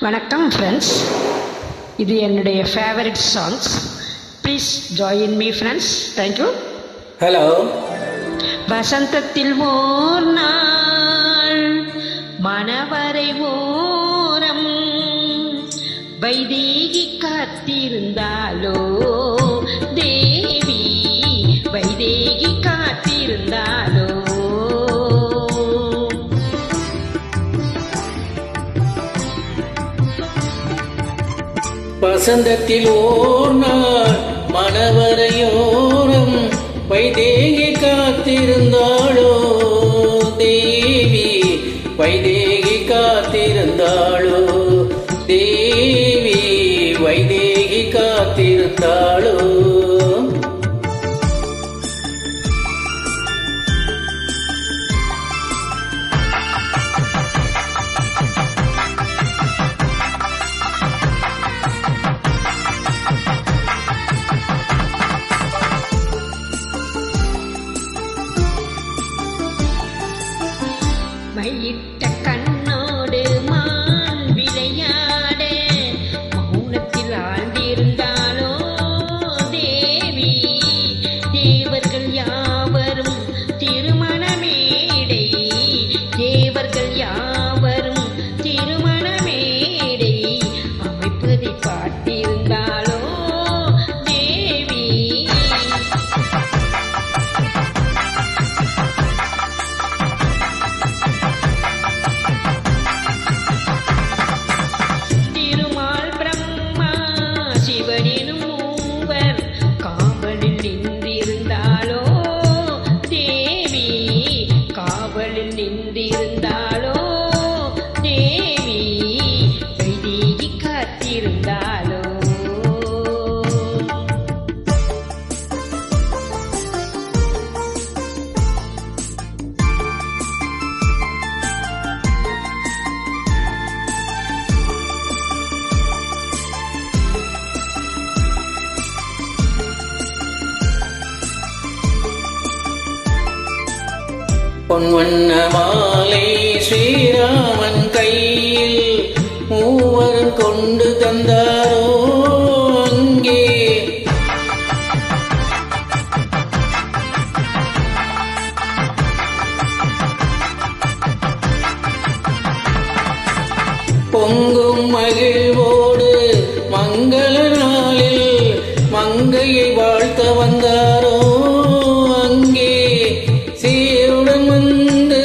வணக்கம் ஃப்ரெண்ட்ஸ், இது என்னுடைய favourite songs. Please join me friends. Thank you. Hello. வசந்தத்தில் ஓர் நாள் மணவரை ஓரம் வைதேகி காத்திருந்தாலோ தேவி, வைதேகி காத்திருந்தாலோ. வசந்தத்தில் ஓர் நாள் மணவரையோரம் வைதேகி காத்திருந்தாளோ தேவி, வைதேகி காத்திருந்தாளோ தேவி, வைதேகி காத்திருந்தாளோ. மையிட்ட கண்ணோடு மான் விளையாட மௌனத்தில் ஆழ்ந்திருந்தாலோ தேவி, தேவர்கள் யாவரும் திருமண மேடை, தேவர்கள் யாவரும் திருமண மேடை அமைப்பதை பார்த்திருந்தாலோ தேவி. நின்றிருந்தாலோ தேவி, வைதேகி காத்திருந்தாலோ. பொன்வண்ண மாலை ஸ்ரீராமன் கையில் மூவரும் கொண்டு தந்தாரோ அங்கே, பொங்கும் மகிழ்வோடு மங்கள நாளில் மங்கையை வாழ்த்த வந்தாரோ அங்கே, சீருடன் வந்து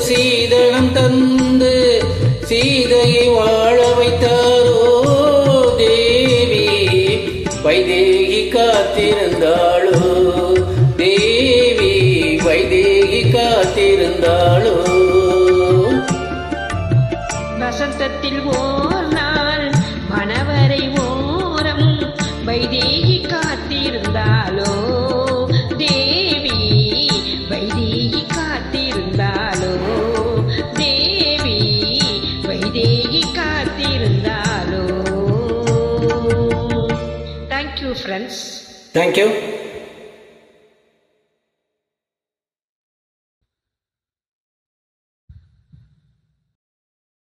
சீதனம் தந்து சீதையை வாழ வைத்தாரோ தேவி, வைதேகி காத்திருந்தாளோ தேவி, வைதேகி காத்திருந்தாளோ. வசந்தத்தில் ஓர் நாள் மணவரை ஓரம் வைதேகி காத்திருந்தாலோ தேவி, வைதேகி காத்திருந்தாலோ தேவி, வைதேகி காத்திருந்தாலோ. Thank you friends. தேங்க்யூ.